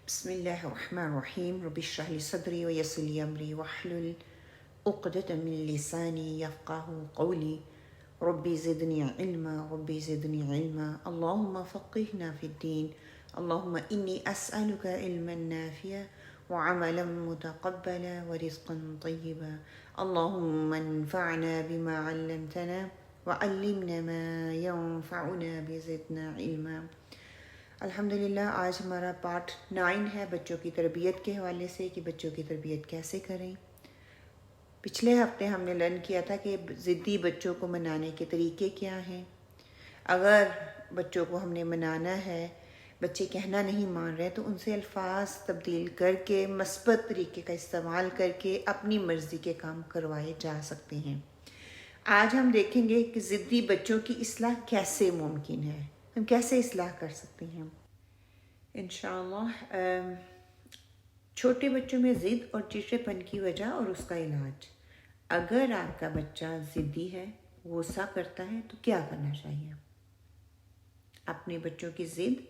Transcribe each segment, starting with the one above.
بسم الله الرحمن الرحيم رب اشرح لي صدري ويسر لي أمري واحلل عقدة من لساني يفقه قولي ربي زدني علما ربي زدني علما اللهم فقهنا في الدين اللهم إني أسألك علما نافعا وعملا متقبلا ورزقا طيبا اللهم انفعنا بما علمتنا وعلمنا ما ينفعنا بزدنا علما۔ الحمدللہ آج ہمارا پارٹ 9 ہے بچوں کی تربیت کے حوالے سے کہ بچوں کی تربیت کیسے کریں۔ پچھلے ہفتے ہم نے لرن کیا تھا کہ ضدی بچوں کو منانے کے طریقے کیا ہیں۔ اگر بچوں کو ہم نے منانا ہے، بچے کہنا نہیں مان رہے، تو ان سے الفاظ تبدیل کر کے مثبت طریقے کا استعمال کر کے اپنی مرضی کے کام کروائے جا سکتے ہیں۔ آج ہم دیکھیں گے کہ ضدی بچوں کی اصلاح کیسے ممکن ہے، ہم کیسے اصلاح کر سکتے ہیں انشاءاللہ۔ چھوٹے بچوں میں ضد اور چڑچڑے پن کی وجہ اور اس کا علاج۔ اگر آپ کا بچہ ضدی ہے، غصہ کرتا ہے، تو کیا کرنا چاہیے؟ اپنے بچوں کی ضد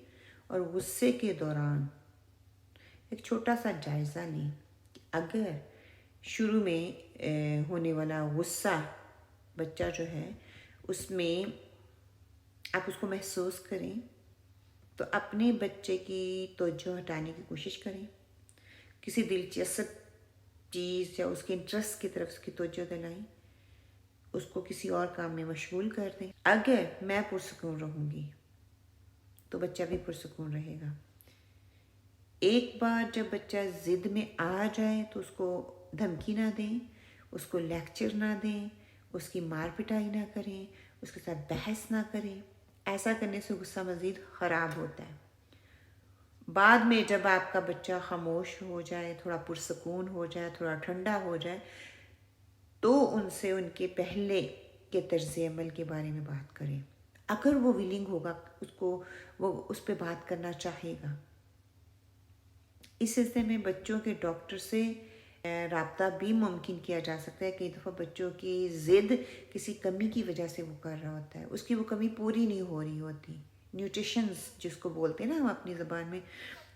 اور غصے کے دوران ایک چھوٹا سا جائزہ لیں کہ اگر شروع میں ہونے والا غصہ بچہ جو ہے اس میں آپ اس کو محسوس کریں، تو اپنے بچے کی توجہ ہٹانے کی کوشش کریں، کسی دلچسپ چیز یا اس کے انٹرسٹ کی طرف اس کی توجہ دلائیں، اس کو کسی اور کام میں مشغول کر دیں۔ اگر میں پرسکون رہوں گی تو بچہ بھی پرسکون رہے گا۔ ایک بار جب بچہ ضد میں آ جائے تو اس کو دھمکی نہ دیں، اس کو لیکچر نہ دیں، اس کی مار پٹائی نہ کریں، اس کے ساتھ بحث نہ کریں۔ ایسا کرنے سے غصہ مزید خراب ہوتا ہے۔ بعد میں جب آپ کا بچہ خاموش ہو جائے، تھوڑا پرسکون ہو جائے، تھوڑا ٹھنڈا ہو جائے، تو ان سے ان کے پہلے کے طرز عمل کے بارے میں بات کریں۔ اگر وہ ویلنگ ہوگا، وہ اس پہ بات کرنا چاہے گا۔ اس سلسلے میں بچوں کے ڈاکٹر سے رابطہ بھی ممکن کیا جا سکتا ہے۔ کئی دفعہ بچوں کی ضد کسی کمی کی وجہ سے وہ کر رہا ہوتا ہے، اس کی وہ کمی پوری نہیں ہو رہی ہوتی۔ نیوٹریشنز جس کو بولتے ہیں نا ہم اپنی زبان میں،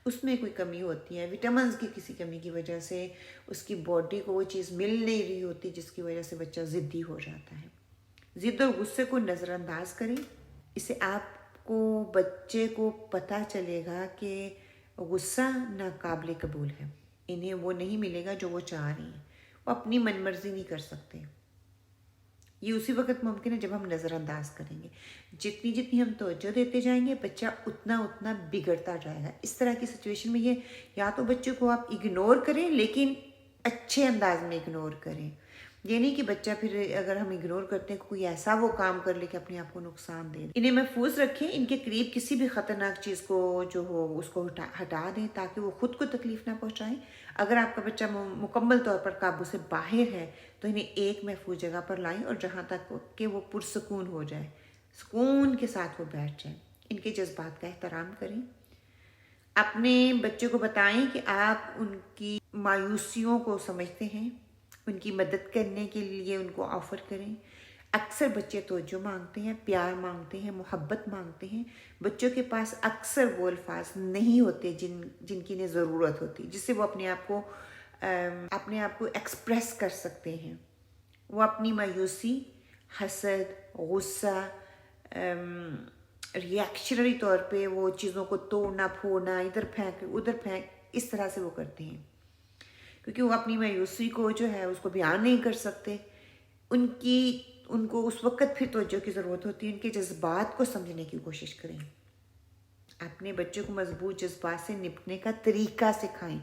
اس میں کوئی کمی ہوتی ہے، وٹامنز کی کسی کمی کی وجہ سے اس کی باڈی کو وہ چیز مل نہیں رہی ہوتی، جس کی وجہ سے بچہ ضدی ہو جاتا ہے۔ ضد اور غصے کو نظر انداز کریں، اس سے آپ کو بچے کو پتہ چلے گا کہ غصہ ناقابل قبول ہے، انہیں وہ نہیں ملے گا جو وہ چاہ رہی ہیں، وہ اپنی من مرضی نہیں کر سکتے۔ یہ اسی وقت ممکن ہے جب ہم نظر انداز کریں گے۔ جتنی ہم توجہ دیتے جائیں گے، بچہ اتنا بگڑتا جائے گا۔ اس طرح کی سچویشن میں یہ یا تو بچے کو آپ اگنور کریں، لیکن اچھے انداز میں اگنور کریں۔ یہ نہیں کہ بچہ پھر اگر ہم اگنور کرتے ہیں کوئی ایسا وہ کام کر لے کہ اپنے آپ کو نقصان دے۔ انہیں محفوظ رکھیں، ان کے قریب کسی بھی خطرناک چیز کو جو ہو اس کو ہٹا دیں تاکہ وہ خود کو تکلیف نہ پہنچائیں۔ اگر آپ کا بچہ مکمل طور پر قابو سے باہر ہے تو انہیں ایک محفوظ جگہ پر لائیں، اور جہاں تک کہ وہ پرسکون ہو جائے، سکون کے ساتھ وہ بیٹھ جائیں۔ ان کے جذبات کا احترام کریں۔ اپنے بچے کو بتائیں کہ آپ ان کی مایوسیوں کو سمجھتے ہیں، ان کی مدد کرنے کے لیے ان کو آفر کریں۔ اکثر بچے توجہ مانگتے ہیں، پیار مانگتے ہیں، محبت مانگتے ہیں۔ بچوں کے پاس اکثر وہ الفاظ نہیں ہوتے جن کی انہیں ضرورت ہوتی، جس سے وہ اپنے آپ کو ایکسپریس کر سکتے ہیں۔ وہ اپنی مایوسی، حسد، غصہ، ریاکشنری طور پہ وہ چیزوں کو توڑنا پھوڑنا، ادھر پھینک ادھر پھینک، اس طرح سے وہ کرتے ہیں، کیونکہ وہ اپنی مایوسی کو جو ہے اس کو بیان نہیں کر سکتے۔ ان کو اس وقت پھر توجہ کی ضرورت ہوتی ہے۔ ان کے جذبات کو سمجھنے کی کوشش کریں۔ اپنے بچے کو مضبوط جذبات سے نپٹنے کا طریقہ سکھائیں۔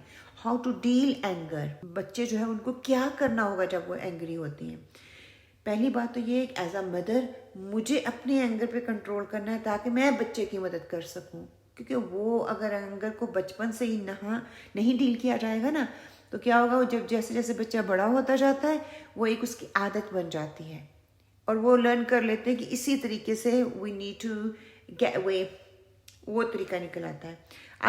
How to deal anger. بچے جو ہے ان کو کیا کرنا ہوگا جب وہ اینگری ہوتے ہیں۔ پہلی بات تو یہ ہے کہ ایز اے مدر مجھے اپنے اینگر پہ کنٹرول کرنا ہے تاکہ میں بچے کی مدد کر سکوں، کیونکہ وہ اگر اینگر کو بچپن سے ہی نہیں ڈیل کیا جائے گا نا، تو کیا ہوگا، وہ جب جیسے بچہ بڑا ہوتا جاتا ہے وہ ایک اس کی عادت بن جاتی ہے، اور وہ لرن کر لیتے ہیں کہ اسی طریقے سے we need to get away, وہ طریقہ نکل آتا ہے۔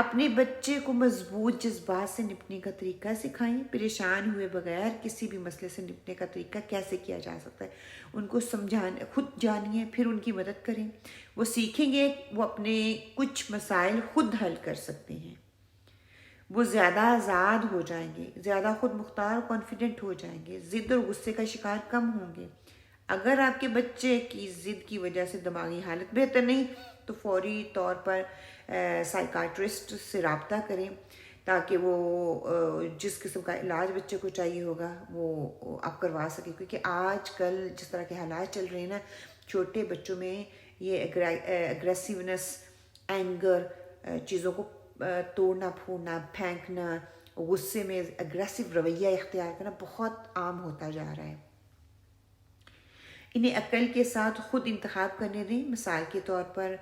اپنے بچے کو مضبوط جذبات سے نپٹنے کا طریقہ سکھائیں۔ پریشان ہوئے بغیر کسی بھی مسئلے سے نپٹنے کا طریقہ کیسے کیا جا سکتا ہے، ان کو سمجھانے، خود جانیے، پھر ان کی مدد کریں۔ وہ سیکھیں گے، وہ اپنے کچھ مسائل خود حل کر سکتے ہیں۔ وہ زیادہ آزاد ہو جائیں گے، زیادہ خود مختار اور کانفیڈنٹ ہو جائیں گے، ضد اور غصے کا شکار کم ہوں گے۔ اگر آپ کے بچے کی ضد کی وجہ سے دماغی حالت بہتر نہیں تو فوری طور پر سائیکاٹرسٹ سے رابطہ کریں تاکہ وہ جس قسم کا علاج بچے کو چاہیے ہوگا وہ آپ کروا سکیں، کیونکہ آج کل جس طرح کے حالات چل رہے ہیں نا، چھوٹے بچوں میں یہ اگریسیونیس، اینگر، چیزوں کو توڑنا پھوڑنا، پھینکنا، غصے میں اگریسو رویہ اختیار کرنا بہت عام ہوتا جا رہا ہے۔ انہیں عقل کے ساتھ خود انتخاب کرنے دیں، مثال کے طور پر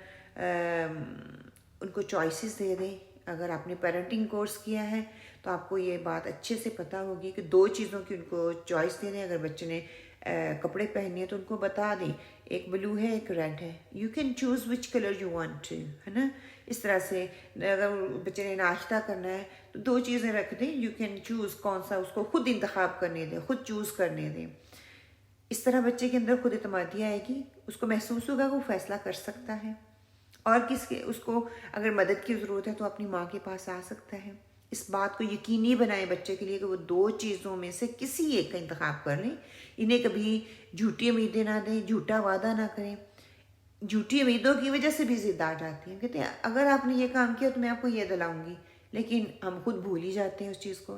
ان کو چوائسیز دے دیں۔ اگر آپ نے پیرنٹنگ کورس کیا ہے تو آپ کو یہ بات اچھے سے پتہ ہوگی کہ 2 چیزوں کی ان کو چوائس دے دیں۔ اگر بچے نے کپڑے پہننے ہیں تو ان کو بتا دیں، ایک بلو ہے ایک ریڈ ہے، you can choose which colour you want to, ہے نا۔ اس طرح سے اگر بچے نے ناشتہ کرنا ہے تو 2 چیزیں رکھ دیں، یو کین چوز کون سا، اس کو خود انتخاب کرنے دیں، خود چوز کرنے دیں۔ اس طرح بچے کے اندر خود اعتمادی آئے گی، اس کو محسوس ہوگا کہ وہ فیصلہ کر سکتا ہے، اور اس کو اگر مدد کی ضرورت ہے تو اپنی ماں کے پاس آ سکتا ہے۔ اس بات کو یقینی بنائیں بچے کے لیے کہ وہ 2 چیزوں میں سے کسی ایک کا انتخاب کر لیں۔ انہیں کبھی جھوٹی امیدیں نہ دیں، جھوٹا وعدہ نہ کریں۔ جھوٹی امیدوں کی وجہ سے بھی ضد آ جاتی ہے، کہتے ہیں اگر آپ نے یہ کام کیا تو میں آپ کو یہ دلاؤں گی، لیکن ہم خود بھول ہی جاتے ہیں اس چیز کو۔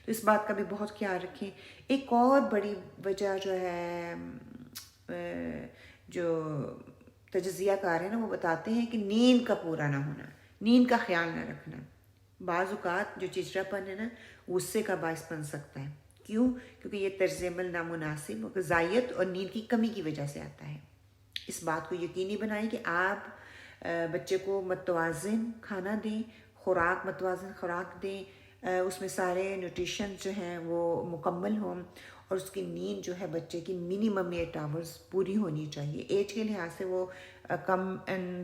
تو اس بات کا بھی بہت خیال رکھیں۔ ایک اور بڑی وجہ جو ہے جو تجزیہ کار ہے نا، وہ بتاتے ہیں کہ نیند کا پورا نہ ہونا، نیند کا خیال نہ رکھنا۔ بعض اوقات جو چچڑاپن ہے نا، غصے کا باعث بن سکتا ہے۔ کیوں؟ کیونکہ یہ طرز عمل نامناسب غذائیت اور نیند کی کمی کی وجہ سے آتا ہے۔ اس بات کو یقینی بنائیں کہ آپ بچے کو متوازن کھانا دیں، متوازن خوراک دیں، اس میں سارے نیوٹریشن جو ہیں وہ مکمل ہوں، اور اس کی نیند جو ہے بچے کی منیمم 8 آورز پوری ہونی چاہیے۔ ایج کے لحاظ سے وہ کم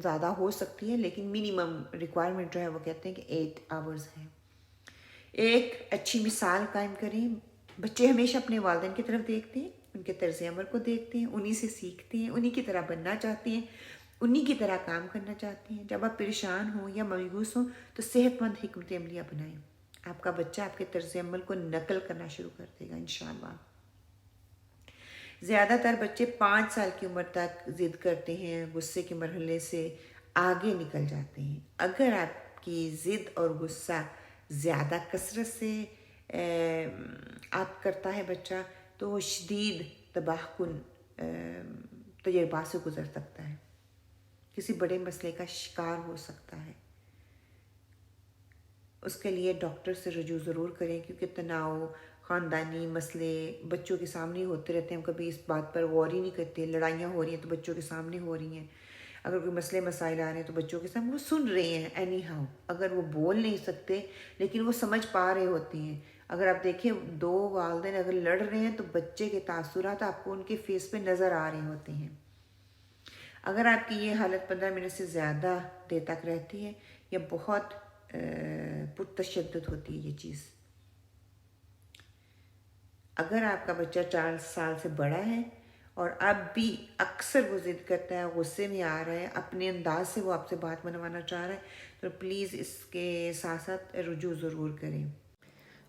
زیادہ ہو سکتی ہے، لیکن منیمم ریکوائرمنٹ جو ہے وہ کہتے ہیں کہ 8 آورز ہے۔ ایک اچھی مثال قائم کریں۔ بچے ہمیشہ اپنے والدین کی طرف دیکھتے ہیں، ان کے طرز عمل کو دیکھتے ہیں، انہی سے سیکھتے ہیں، انہی کی طرح بننا چاہتے ہیں، انہی کی طرح کام کرنا چاہتے ہیں۔ جب آپ پریشان ہوں یا مایوس ہوں تو صحت مند حکمت عملی اپنائیں۔ آپ کا بچہ آپ کے طرز عمل کو نقل کرنا شروع کر دے گا انشاءاللہ۔ زیادہ تر بچے 5 سال کی عمر تک ضد کرتے ہیں، غصے کے مرحلے سے آگے نکل جاتے ہیں۔ اگر آپ کی ضد اور غصہ زیادہ کثرت سے آپ کرتا ہے بچہ تو وہ شدید تباہ کن تجربات سے گزر سکتا ہے، کسی بڑے مسئلے کا شکار ہو سکتا ہے۔ اس کے لیے ڈاکٹر سے رجوع ضرور کریں، کیونکہ تناؤ، خاندانی مسئلے بچوں کے سامنے ہوتے رہتے ہیں، ہم کبھی اس بات پر غور ہی نہیں کرتے۔ لڑائیاں ہو رہی ہیں تو بچوں کے سامنے ہو رہی ہیں، اگر کوئی مسئلے مسائل آ رہے ہیں تو بچوں کے سامنے وہ سن رہے ہیں اینی ہاؤ، اگر وہ بول نہیں سکتے لیکن وہ سمجھ پا رہے ہوتے ہیں۔ اگر آپ دیکھیں 2 والدین اگر لڑ رہے ہیں تو بچے کے تاثرات آپ کو ان کے فیس پہ نظر آ رہے ہوتے ہیں۔ اگر آپ کی یہ حالت 15 منٹ سے زیادہ دیر تک رہتی ہے یا بہت پرتشدد ہوتی ہے یہ چیز، اگر آپ کا بچہ 4 سال سے بڑا ہے اور اب بھی اکثر وہ ضد کرتا ہے، غصے میں آ رہا ہے، اپنے انداز سے وہ آپ سے بات منوانا چاہ رہا ہے، تو پلیز اس کے ساتھ ساتھ رجوع ضرور کریں۔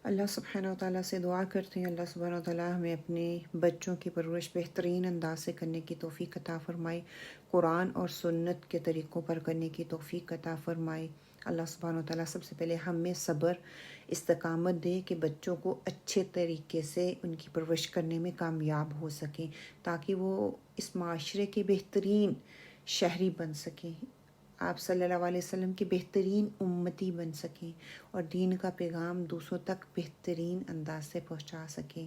اللہ سبحانہ و تعالیٰ سے دعا کرتے ہیں اللہ سبحانہ و تعالیٰ ہمیں اپنے بچوں کی پرورش بہترین انداز سے کرنے کی توفیق عطا فرمائے، قرآن اور سنت کے طریقوں پر کرنے کی توفیق عطا فرمائے۔ اللہ سبحانہ و تعالیٰ سب سے پہلے ہمیں صبر، استقامت دے کہ بچوں کو اچھے طریقے سے ان کی پرورش کرنے میں کامیاب ہو سکیں، تاکہ وہ اس معاشرے کے بہترین شہری بن سکیں، آپ صلی اللہ علیہ وسلم کی بہترین امتی بن سکیں، اور دین کا پیغام دوسروں تک بہترین انداز سے پہنچا سکیں،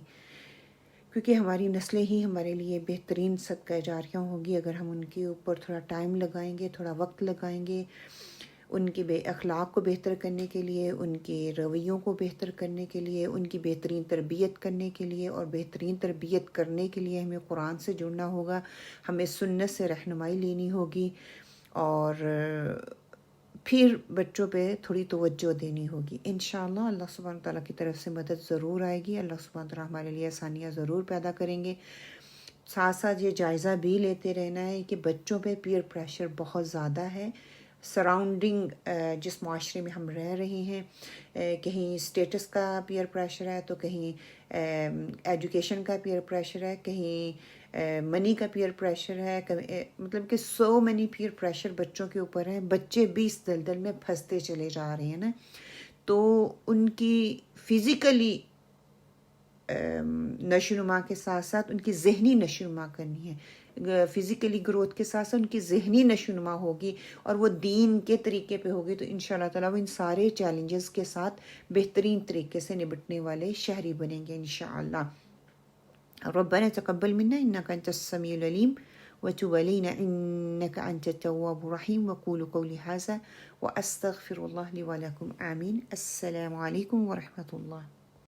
کیونکہ ہماری نسلیں ہی ہمارے لیے بہترین صدقہ جاریہ ہوگی اگر ہم ان کے اوپر تھوڑا ٹائم لگائیں گے، تھوڑا وقت لگائیں گے، ان کے اخلاق کو بہتر کرنے کے لیے، ان کے رویوں کو بہتر کرنے کے لیے، ان کی بہترین تربیت کرنے کے لیے، اور بہترین تربیت کرنے کے لیے ہمیں قرآن سے جڑنا ہوگا، ہمیں سنت سے رہنمائی لینی ہوگی، اور پھر بچوں پہ تھوڑی توجہ دینی ہوگی۔ انشاءاللہ اللہ سبحانہ تعالیٰ کی طرف سے مدد ضرور آئے گی، اللہ سبحانہ تعالیٰ ہمارے لیے آسانیاں ضرور پیدا کریں گے۔ ساتھ ساتھ یہ جائزہ بھی لیتے رہنا ہے کہ بچوں پہ پیئر پریشر بہت زیادہ ہے، سراؤنڈنگ جس معاشرے میں ہم رہ رہے ہیں، کہیں اسٹیٹس کا پیئر پریشر ہے تو کہیں ایجوکیشن کا پیئر پریشر ہے، کہیں منی کا پیئر پریشر ہے، مطلب کہ سو منی پیئر پریشر بچوں کے اوپر ہے. بچے بھی اس دلدل میں پھنستے چلے جا رہے ہیں نا. تو ان کی فزیکلی نشو و نما کے ساتھ ساتھ ان کی ذہنی نشو و نما کرنی ہے. فزیکلی گروتھ کے ساتھ ساتھ ان کی ذہنی نشو و نما ہوگی اور وہ دین کے طریقے پہ ہوگی، تو انشاءاللہ تعالیٰ وہ ان سارے چیلنجز کے ساتھ بہترین طریقے سے نبٹنے والے شہری بنیں گے انشاءاللہ. ربنا تقبل منا انك انت السميع العليم وتب علينا انك انت التواب الرحيم. وقولوا قولي هذا واستغفر الله لي ولكم. آمين. السلام عليكم ورحمة الله.